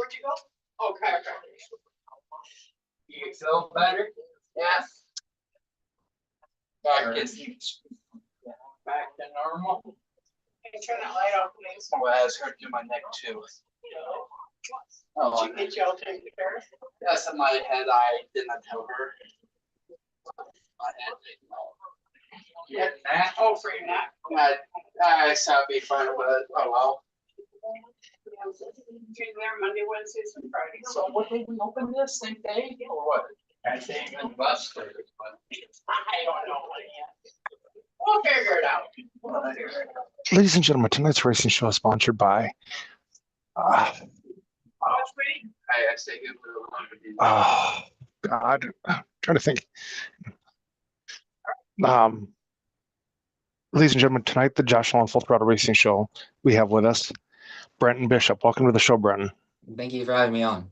Okay. You feel better? Yes. Back to normal. Hey, turn that light off, please. Well, I was hurting my neck too. Oh, did you all take care? Yes, in my head, I did not tell her. My head. Yeah, Matt. Oh, for your neck. I said it'd be fun, but oh well. There Monday, Wednesdays, and Fridays. So what day we open this? Same day or what? I think the bus service, but I don't know what yet. We'll figure it out. Ladies and gentlemen, tonight's racing show is sponsored by God, I'm trying to think. Ladies and gentlemen, tonight the Josh Nolan Full Throttle Racing Show. We have with us Brenton Bishop. Welcome to the show, Brenton. Thank you for having me on.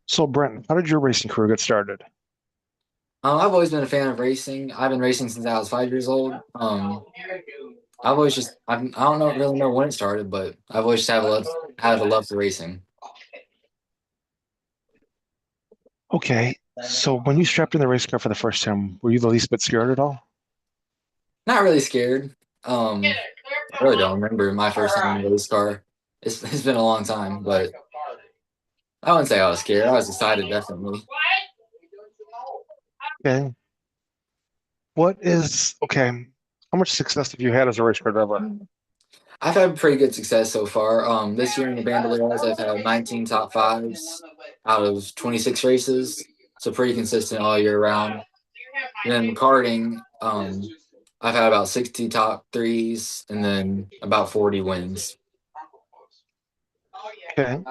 So, Brenton, how did your racing career get started? I've always been a fan of racing. I've been racing since I was 5 years old. I've always just I don't really know when it started, but I've always just had a love for racing. Okay, so when you strapped in the race car for the first time, were you the least bit scared at all? Not really scared. I really don't remember my first time in a race car. It's been a long time, but I wouldn't say I was scared. I was excited, definitely. Okay. How much success have you had as a race car driver? I've had pretty good success so far. This year in the Bandoleros, I've had 19 top fives out of 26 races, so pretty consistent all year round. And then karting, I've had about 60 top threes and then about 40 wins. Okay.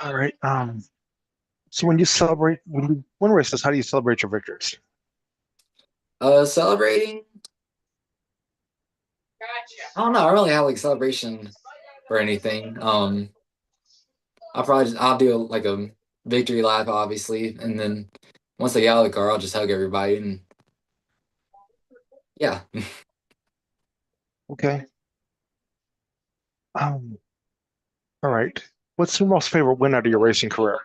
All right. So when you win races, how do you celebrate your victories? Celebrating? I don't know. I don't really have like celebration or anything. I'll do like a victory lap, obviously, and then once I get out of the car, I'll just hug everybody and yeah. Okay. All right. What's your most favorite win out of your racing career?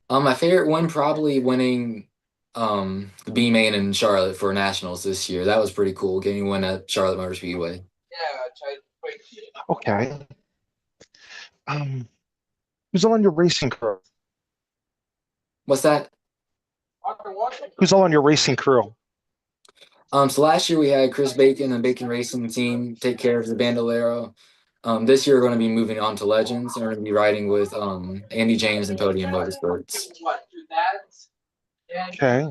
My favorite one probably winning the B main in Charlotte for nationals this year. That was pretty cool, getting a win at Charlotte Motor Speedway. Okay. Who's all on your racing crew? What's that? Who's all on your racing crew? So last year we had Chris Bacon and Bacon Racing Team take care of the Bandolero. This year we're going to be moving on to Legends, and we're going to be riding with Andy James and Podium Motorsports. Okay.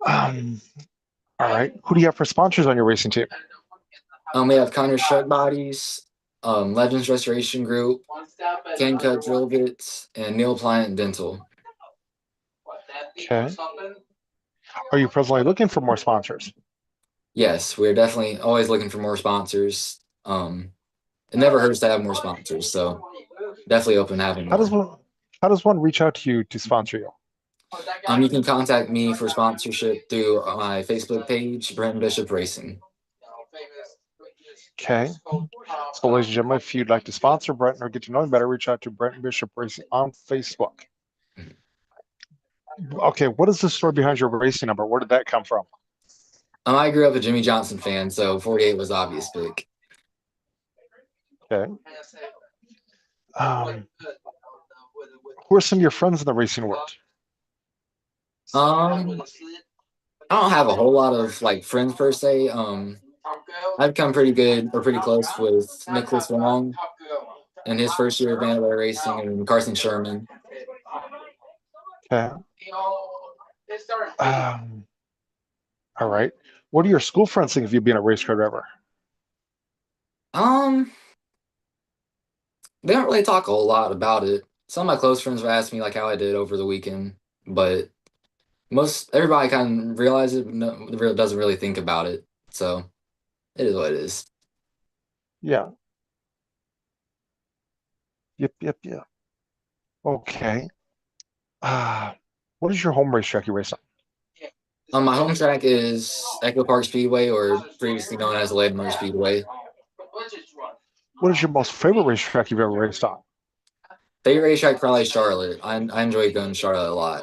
All right. Who do you have for sponsors on your racing team? We have Connor Shed Bodies, Legends Restoration Group, Ken Cut Drill Bits, and Neil Pliant Dental. Okay. Are you presently looking for more sponsors? Yes, we're definitely always looking for more sponsors. It never hurts to have more sponsors, so definitely open to having more. How does one reach out to you to sponsor you? You can contact me for sponsorship through my Facebook page, Brenton Bishop Racing. Okay. So, ladies and gentlemen, if you'd like to sponsor Brenton or get to know him better, reach out to Brenton Bishop Racing on Facebook. Okay, what is the story behind your racing number? Where did that come from? I grew up a Jimmy Johnson fan, so 48 was the obvious pick. Okay. Who are some of your friends in the racing world? I don't have a whole lot of like friends per se. I've become pretty good or pretty close with Nicholas Wong in his first year of Bandolero racing, and Carson Sherman. Okay. All right. What do your school friends think of you being a race car driver? They don't really talk a whole lot about it. Some of my close friends have asked me like how I did over the weekend, but everybody kind of realizes it, but doesn't really think about it. So it is what it is. Yeah. Yep. Okay. What is your home racetrack you race on? My home track is Echo Park Speedway, or previously known as Landmark Speedway. What is your most favorite racetrack you've ever raced on? Favorite racetrack probably Charlotte. I enjoy going to Charlotte a lot.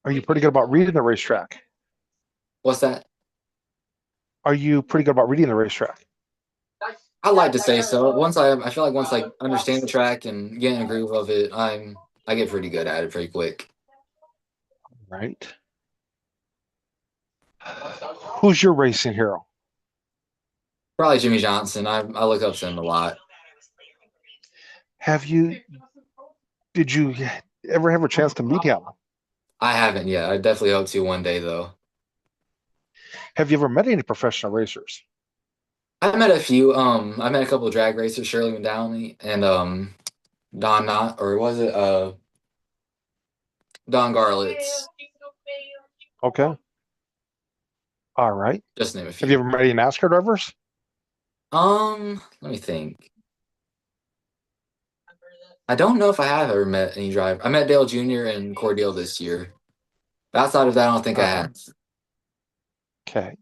Are you pretty good about reading the racetrack? What's that? Are you pretty good about reading the racetrack? I'd like to say so. I feel like once I understand the track and get in a groove of it, I get pretty good at it pretty quick. Right. Who's your racing hero? Probably Jimmy Johnson. I look up to him a lot. Did you ever have a chance to meet him? I haven't yet. I definitely hope to one day though. Have you ever met any professional racers? I met a few. I met a couple of drag racers, Shirley McDowney and Don Knott, or was it Don Garlitz? Okay. All right. Just name a Have you few. ever met any NASCAR drivers? Let me think. I don't know if I have ever met any driver. I met Dale Jr. and Cordell this year. But outside of that, I don't think I have. Okay.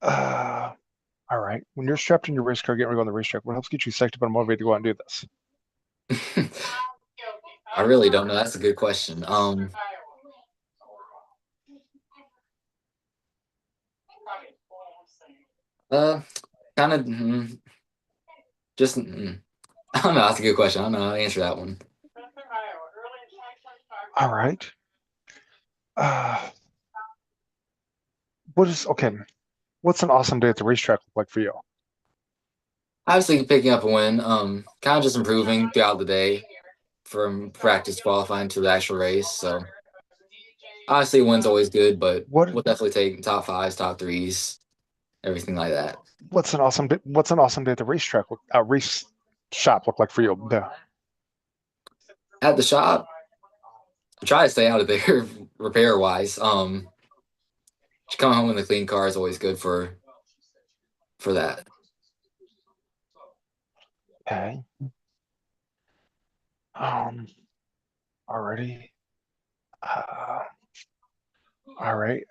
All right. When you're strapped in your race car, getting ready to go on the racetrack, what helps get you psyched up and motivated to go out and do this? I really don't know. That's a good question. Kind of just I don't know. That's a good question. I don't know how to answer that one. All right. Okay? What's an awesome day at the racetrack look like for you? Obviously, picking up a win. Kind of just improving throughout the day from practice qualifying to the actual race. So obviously, a win's always good, but What we'll definitely take top fives, top threes, everything like that. What's an awesome day? What's an awesome day at the racetrack? Race shop look like for you? Yeah. At the shop, I try to stay out of there repair wise. Coming home with a clean car is always good for that. Okay. Already. All right.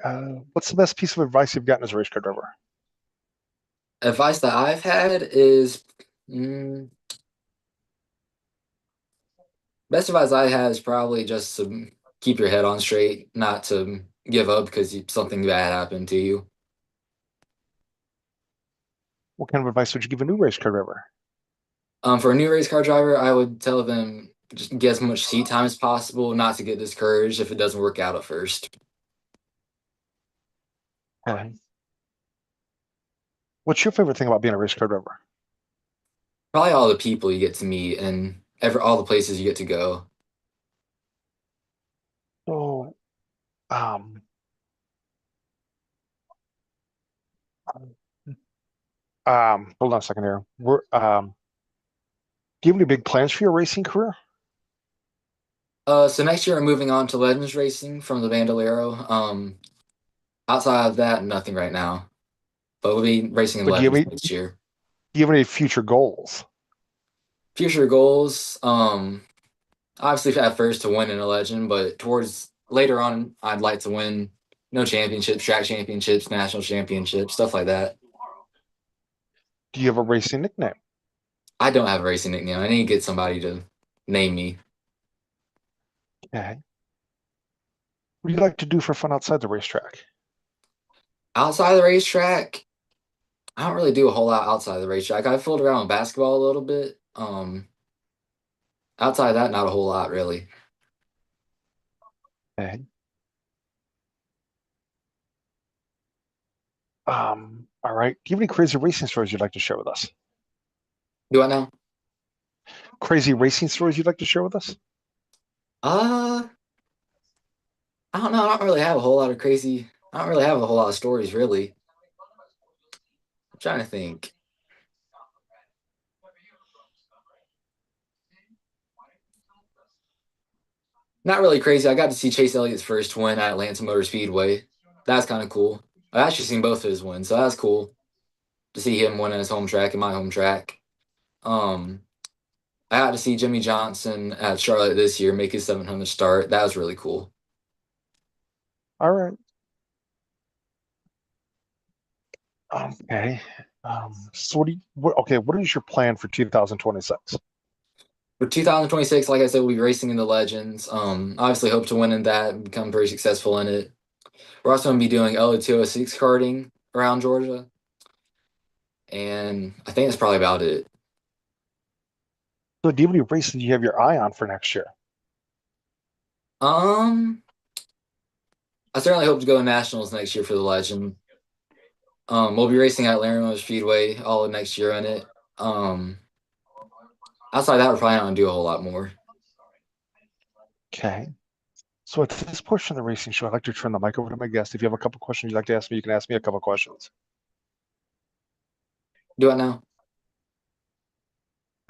What's the best piece of advice you've gotten as a race car driver? Advice that I've had is best advice I have is probably just to keep your head on straight, not to give up because something bad happened to you. What kind of advice would you give a new race car driver? For a new race car driver, I would tell them just get as much seat time as possible, not to get discouraged if it doesn't work out at first. Okay. What's your favorite thing about being a race car driver? Probably all the people you get to meet and all the places you get to go. So, um, hold on a second here. Do you have any big plans for your racing career? So next year I'm moving on to Legends Racing from the Bandolero. Outside of that, nothing right now. But we'll be racing in But Legends next year. do you have any future goals? Future goals, obviously at first to win in a Legend, but towards later on, I'd like to win championships, track championships, national championships, stuff like that. Do you have a racing nickname? I don't have a racing nickname. I need to get somebody to name me. Okay. What do you like to do for fun outside the racetrack? Outside the racetrack, I don't really do a whole lot outside the racetrack. I fooled around with basketball a little bit. Outside of that, not a whole lot really. Okay. All right. Do you have any crazy racing stories you'd like to share with us? Do I know? Crazy racing stories you'd like to share with us? I don't know. I don't really have a whole lot of crazy. I don't really have a whole lot of stories really. I'm trying to think. Not really crazy. I got to see Chase Elliott's first win at Atlanta Motor Speedway. That's kind of cool. I actually seen both of his wins, so that's cool to see him win at his home track and my home track. Um, I got to see Jimmy Johnson at Charlotte this year make his 700 start. That was really cool. All right. Okay. So what is your plan for 2026? For 2026, like I said, we'll be racing in the Legends. Obviously hope to win in that and become very successful in it. We're also going to be doing LO206 karting around Georgia. And I think that's probably about it. So do you have any races you have your eye on for next year? I certainly hope to go to nationals next year for the Legend. We'll be racing at Laramie Speedway all of next year in it. Outside that, we're probably not going to do a whole lot more. Okay. So at this portion of the racing show, I'd like to turn the mic over to my guest. If you have a couple questions you'd like to ask me, you can ask me a couple questions. Do it now.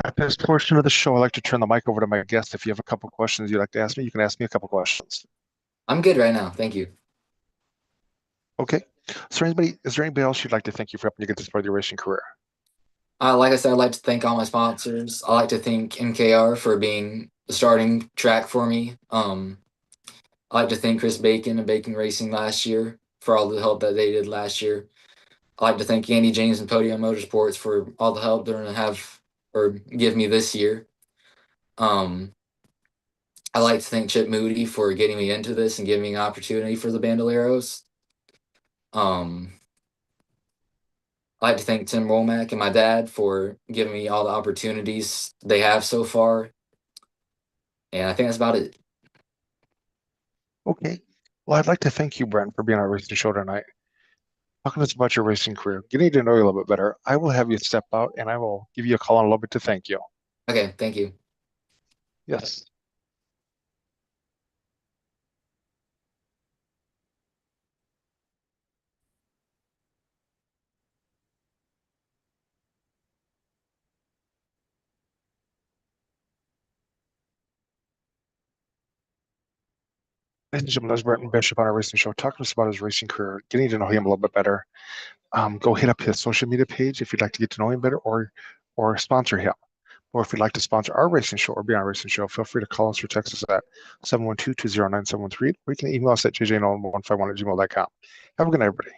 At this portion of the show, I'd like to turn the mic over to my guest. If you have a couple questions you'd like to ask me, you can ask me a couple questions. I'm good right now. Thank you. Okay. Is there anybody else you'd like to thank you for helping you get this part of your racing career? Like I said, I'd like to thank all my sponsors. I'd like to thank MKR for being the starting track for me. I'd like to thank Chris Bacon and Bacon Racing last year for all the help that they did last year. I'd like to thank Andy James and Podium Motorsports for all the help they're going to have or give me this year. I'd like to thank Chip Moody for getting me into this and giving me an opportunity for the Bandoleros. I'd like to thank Tim Womack and my dad for giving me all the opportunities they have so far. And I think that's about it. Okay. Well, I'd like to thank you, Brent, for being on our racing show tonight. Talking to us about your racing career, getting to know you a little bit better. I will have you step out and I will give you a call in a little bit to thank you. Okay, thank you. Yes. Ladies and gentlemen, that's Brenton Bishop on our racing show, talking to us about his racing career, getting to know him a little bit better. Go hit up his social media page if you'd like to get to know him better, or sponsor him. Or if you'd like to sponsor our racing show or be on our racing show, feel free to call us or text us at 712-209-713, or you can email us at jjnolan151@gmail.com. Have a good night, everybody.